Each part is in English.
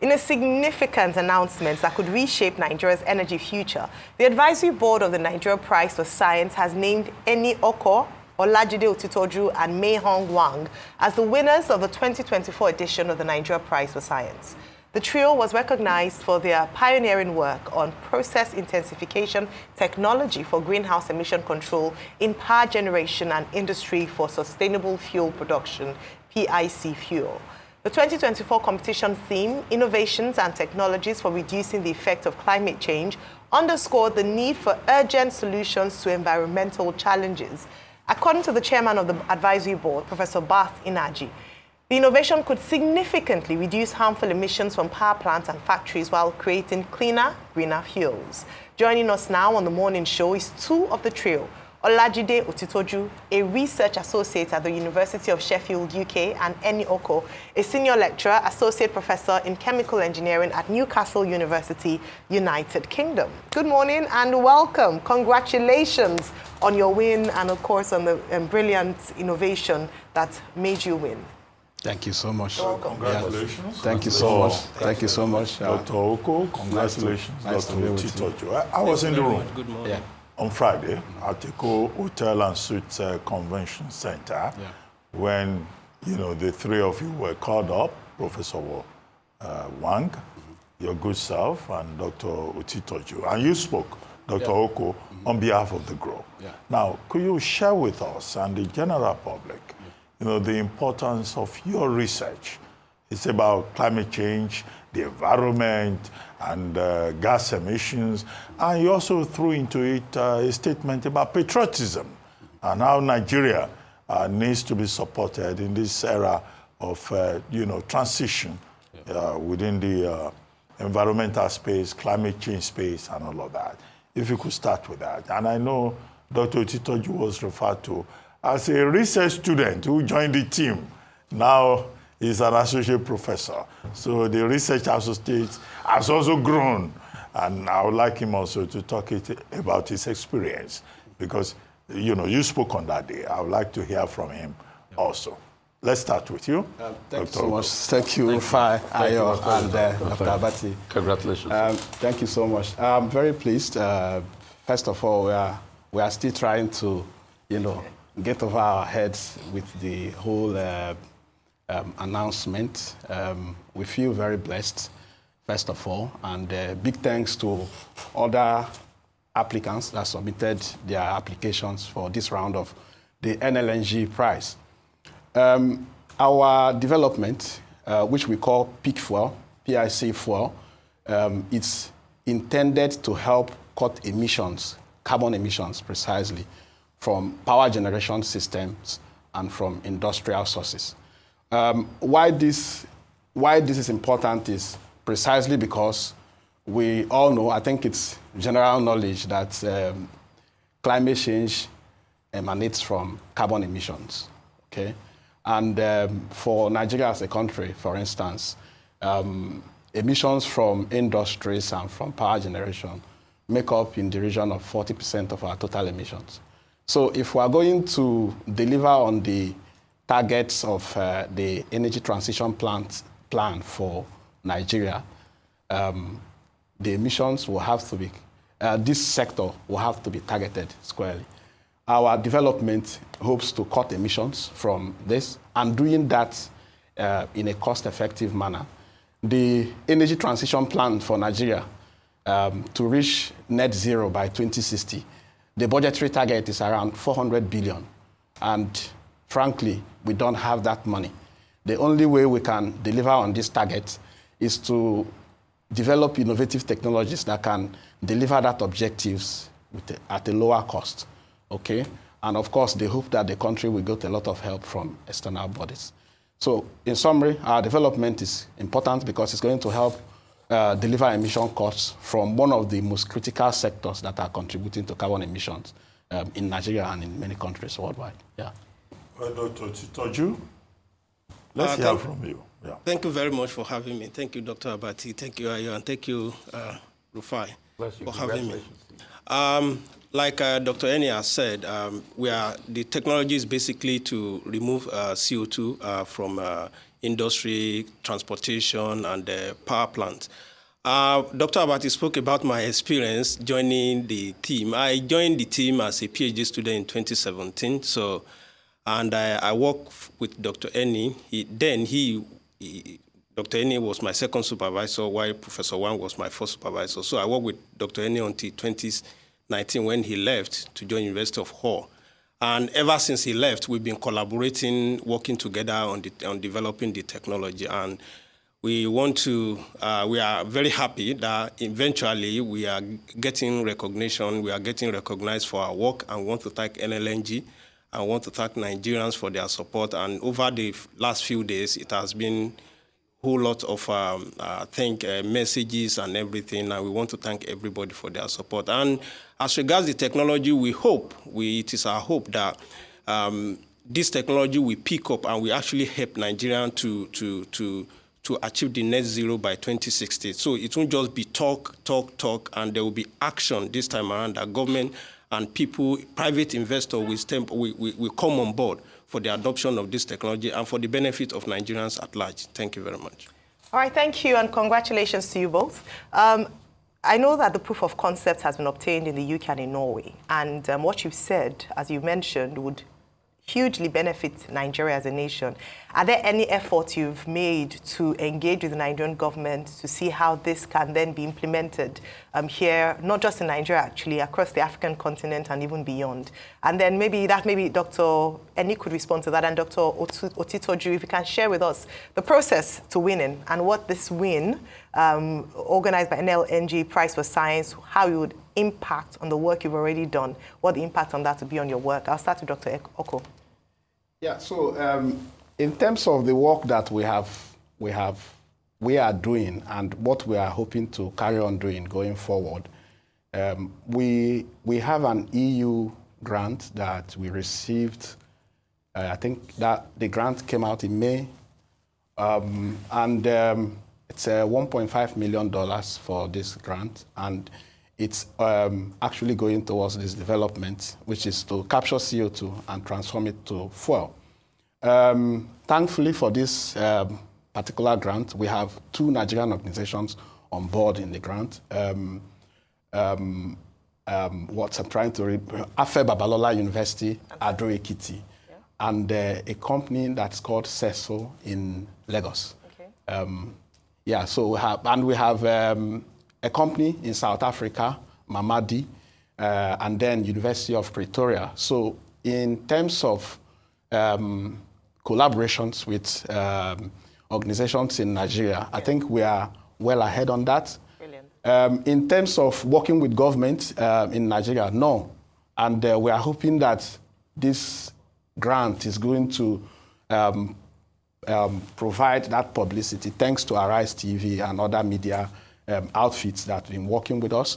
In a significant announcement that could reshape Nigeria's energy future, the Advisory Board of the Nigeria Prize for Science has named Eni Oko, Olajide Otitoju, and Mei Hong Wang as the winners of the 2024 edition of the Nigeria Prize for Science. The trio was recognized for their pioneering work on process intensification technology for greenhouse emission control in power generation and industry for sustainable fuel production, PIC fuel. The 2024 competition theme, Innovations and Technologies for Reducing the Effect of Climate Change, underscored the need for urgent solutions to environmental challenges. According to the chairman of the advisory board, Professor Bath Inaji, the innovation could significantly reduce harmful emissions from power plants and factories while creating cleaner, greener fuels. Joining us now on the morning show is two of the trio, Olajide Otitoju, a research associate at the University of Sheffield, UK, and Eni Oko, a senior lecturer, associate professor in chemical engineering at Newcastle University, United Kingdom. Good morning and welcome. Congratulations on your win and, of course, on the brilliant innovation that made you win. Thank you so much. Welcome. Congratulations. Yeah. Thank you so much. Thank you so much. Dr. Oko, congratulations. Nice to be with you. Otitoju. I was in the room. Good morning. Yeah. On Friday at Eco Hotel and Suites Convention Center, when the three of you were called up, Professor Wang, your good self, and Dr. Otitoju, and you spoke, Dr. Oko, on behalf of the group. Yeah. Now, could you share with us and the general public, the importance of your research? It's about climate change, the environment, and gas emissions. And you also threw into it a statement about patriotism and how Nigeria needs to be supported in this era of, transition within the environmental space, climate change space, and all of that. If you could start with that. And I know Dr. Otitoju was referred to as a research student who joined the team. Now he's an associate professor. So the research associate has also grown. And I would like him also to talk about his experience because, you spoke on that day. I would like to hear from him also. Let's start with you. Thank you so much. Thank you, Rufai, Ayo, and Dr. Abati. Congratulations. Thank you so much. I'm very pleased. First of all, we are still trying to, get over our heads with the whole announcement. We feel very blessed, first of all, and big thanks to other applicants that submitted their applications for this round of the NLNG prize. Our development, which we call PIC fuel, PIC fuel, it's intended to help cut emissions, carbon emissions precisely, from power generation systems and from industrial sources. Why this is important is precisely because we all know, I think it's general knowledge, that climate change emanates from carbon emissions, okay? And for Nigeria as a country, for instance, emissions from industries and from power generation make up in the region of 40% of our total emissions. So if we are going to deliver on the targets of the energy transition plan for Nigeria, the emissions will have to be, this sector will have to be targeted squarely. Our development hopes to cut emissions from this, and doing that in a cost-effective manner. The energy transition plan for Nigeria to reach net zero by 2060, the budgetary target is around 400 billion. And frankly, we don't have that money. The only way we can deliver on this target is to develop innovative technologies that can deliver that objectives at a lower cost, okay? And of course, they hope that the country will get a lot of help from external bodies. So in summary, our development is important because it's going to help deliver emission cuts from one of the most critical sectors that are contributing to carbon emissions in Nigeria and in many countries worldwide. Yeah. Well, Dr. Otitoju, let's hear from you. Yeah. Thank you very much for having me. Thank you, Dr. Abati. Thank you, Ayo, and thank you, Rufai, for having me. Like Dr. Eni has said, the technology is basically to remove CO2 from industry, transportation, and power plants. Dr. Abati spoke about my experience joining the team. I joined the team as a PhD student in 2017. And I worked with Dr. Eni. Dr. Eni was my second supervisor, while Professor Wang was my first supervisor. So I worked with Dr. Eni until 2019 when he left to join University of Hull. And ever since he left, we've been collaborating, working together on developing the technology. And we are very happy that eventually we are getting recognition, we are getting recognized for our work, and want to thank NLNG. I want to thank Nigerians for their support. And over the last few days, it has been a whole lot of messages and everything, and we want to thank everybody for their support. And as regards the technology, it is our hope that this technology will pick up and will actually help Nigerians to achieve the net zero by 2060. So it won't just be talk, and there will be action this time around. That government and people, private investors will come on board for the adoption of this technology and for the benefit of Nigerians at large. Thank you very much. All right, thank you, and congratulations to you both. I know that the proof of concept has been obtained in the UK and in Norway, and what you've said, as you mentioned, would hugely benefit Nigeria as a nation. Are there any efforts you've made to engage with the Nigerian government to see how this can then be implemented here, not just in Nigeria, actually, across the African continent and even beyond? And then maybe Dr. Eni could respond to that, and Dr. Otitoju, if you can share with us the process to winning and what this win, organized by NLNG Prize for Science, how it would impact on the work you've already done, what the impact on that would be on your work. I'll start with Dr. Oko. Yeah, so in terms of the work that we are doing and what we are hoping to carry on doing going forward, we have an EU grant that we received. I think that the grant came out in May, and it's $1.5 million for this grant, and it's actually going towards this development, which is to capture CO2 and transform it to fuel. Thankfully for this particular grant, we have 2 Nigerian organizations on board in the grant. What I'm trying to read, Afe Babalola University, Ado Ekiti, and a company that's called CESO in Lagos. Okay. Yeah, so we have a company in South Africa, Mamadi, and then University of Pretoria. So in terms of collaborations with organizations in Nigeria, I think we are well ahead on that. Brilliant. In terms of working with government in Nigeria, no. And we are hoping that this grant is going to provide that publicity thanks to Arise TV and other media outfits that have been working with us.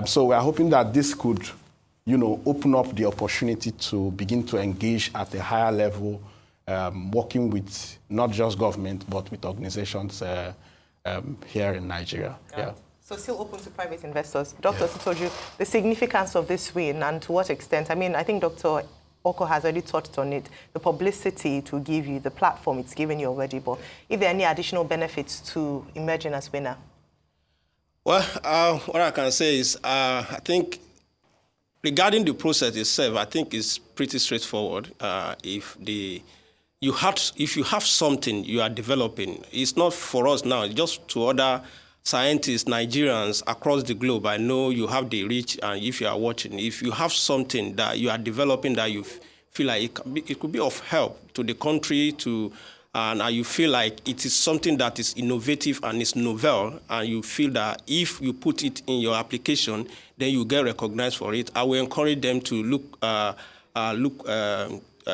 So we are hoping that this could, open up the opportunity to begin to engage at a higher level, working with not just government, but with organizations here in Nigeria. Yeah. So still open to private investors. Dr. Otitoju, the significance of this win and to what extent? I mean, I think Dr. Oko has already touched on it, the publicity to give you, the platform it's given you already, but if there are any additional benefits to emerging as winner? Well, what I can say is, I think regarding the process itself, I think it's pretty straightforward. If you have something you are developing, it's not for us now, just to other scientists, Nigerians across the globe. I know you have the reach, and if you are watching, if you have something that you are developing that you feel like it could be of help to the country, and you feel like it is something that is innovative and is novel, and you feel that if you put it in your application, then you get recognized for it, I will encourage them to look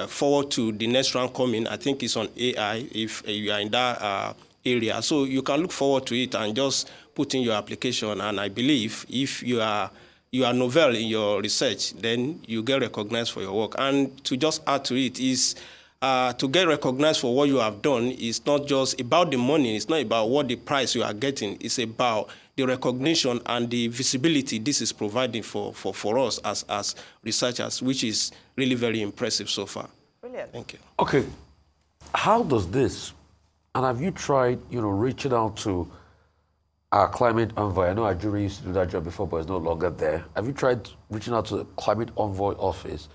forward to the next round coming. I think it's on AI, if you are in that area. So you can look forward to it and just put in your application. And I believe if you are novel in your research, then you get recognized for your work. And to just add to it is, to get recognized for what you have done is not just about the money. It's not about what the price you are getting. It's about the recognition and the visibility this is providing for us as researchers, which is really very impressive so far. Brilliant. Thank you. Okay. How does this And have you tried, reaching out to our climate envoy? I know our jury used to do that job before, but it's no longer there. Have you tried reaching out to the climate envoy office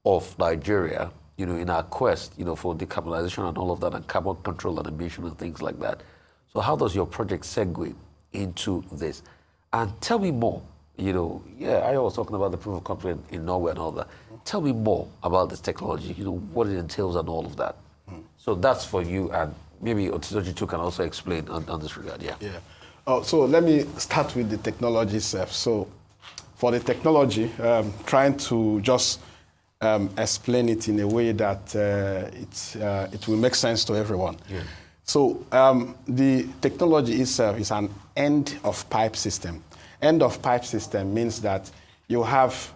of Nigeria, in our quest, for decarbonization and all of that, and carbon control and emission and things like that? So how does your project segue into this? And tell me more. I was talking about the proof of concept in Norway and all that. Tell me more about this technology, what it entails and all of that. So that's for you, and maybe Otitoju too can also explain on this regard. Yeah. So let me start with the technology itself. So for the technology, trying to just explain it in a way that it will make sense to everyone. Yeah. So the technology itself is an end-of-pipe system. End-of-pipe system means that you have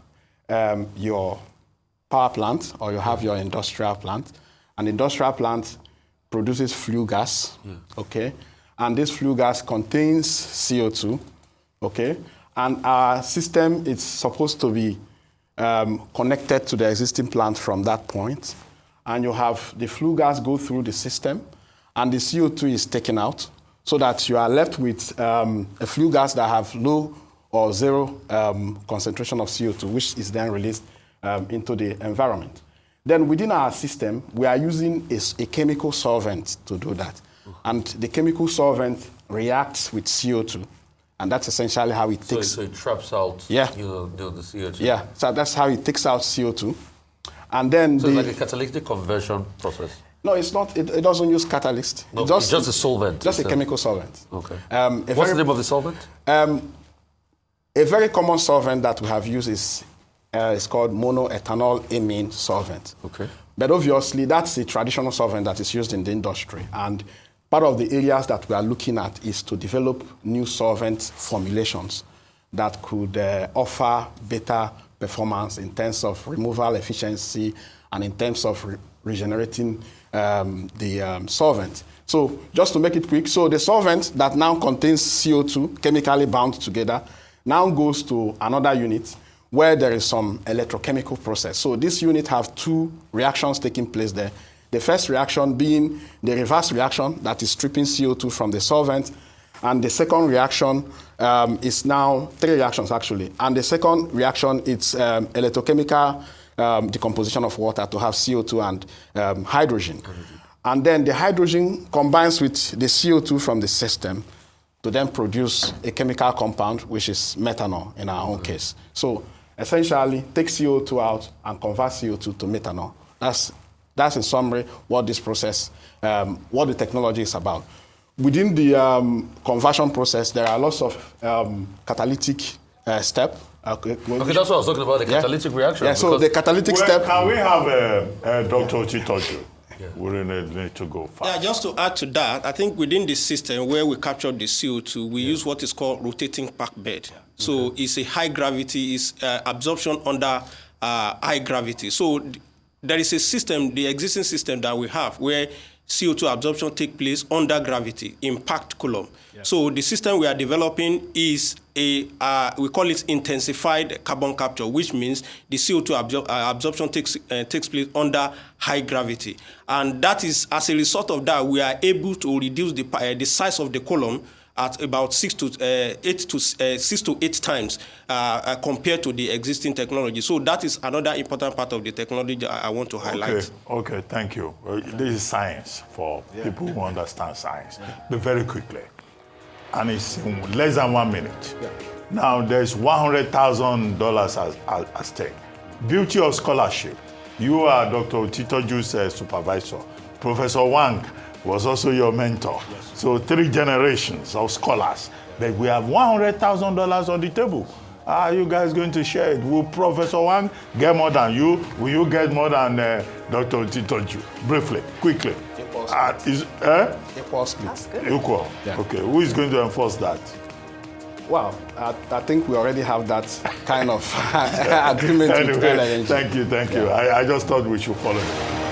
your power plant or you have your industrial plant. An industrial plant produces flue gas, okay? And this flue gas contains CO2, okay? And our system is supposed to be connected to the existing plant from that point. And you have the flue gas go through the system, and the CO2 is taken out, so that you are left with a flue gas that have low or zero concentration of CO2, which is then released into the environment. Then within our system, we are using a chemical solvent to do that. And the chemical solvent reacts with CO2. And that's essentially how it takes... So it traps out the CO2. Yeah, so that's how it takes out CO2. And then so it's like a catalytic conversion process? No, it's not. It doesn't use catalyst. No, it's just a solvent. Just a chemical solvent. Okay. What's the name of the solvent? A very common solvent that we have used is called monoethanol amine solvent. Okay. But obviously, that's a traditional solvent that is used in the industry. And part of the areas that we are looking at is to develop new solvent formulations that could offer better performance in terms of removal efficiency and in terms of regenerating the solvent. So just to make it quick, so the solvent that now contains CO2 chemically bound together now goes to another unit where there is some electrochemical process. So this unit have two reactions taking place there. The first reaction being the reverse reaction that is stripping CO2 from the solvent. And the second reaction is now three reactions actually. And the second reaction is electrochemical decomposition of water to have CO2 and hydrogen. And then the hydrogen combines with the CO2 from the system to then produce a chemical compound, which is methanol in our own case. So essentially, take CO2 out and convert CO2 to methanol. That's in summary what this process, what the technology is about. Within the conversion process, there are lots of catalytic steps. Okay, that's what I was talking about, the catalytic reaction. Yeah, so the catalytic step... Can we have Dr. Otitoju? We really need to go fast. Yeah, just to add to that, I think within the system where we capture the CO2, we use what is called rotating pack bed. So it's a high gravity, it's absorption under high gravity. So there is a system, the existing system that we have, where CO2 absorption takes place under gravity in packed column. Yeah. So the system we are developing is we call it intensified carbon capture, which means the CO2 absorption takes place under high gravity. And that is, as a result of that, we are able to reduce the size of the column at about 6 to 8 times compared to the existing technology. So that is another important part of the technology I want to highlight. Okay, thank you. This is science for people who understand science. But very quickly, and it's in less than 1 minute. Yeah. Now there's $100,000 at stake. Beauty of scholarship. You are Dr. Otitoju's supervisor. Professor Wang was also your mentor. Yes. So 3 generations of scholars. But we have $100,000 on the table. Are you guys going to share it? Will Professor Wang get more than you? Will you get more than Dr. Otitoju? Briefly, quickly. Equal split. That's good. Equal. Yeah. Okay. Who is going to enforce that? Well, I think we already have that kind of agreement with NLNG. Thank you. I just thought we should follow it.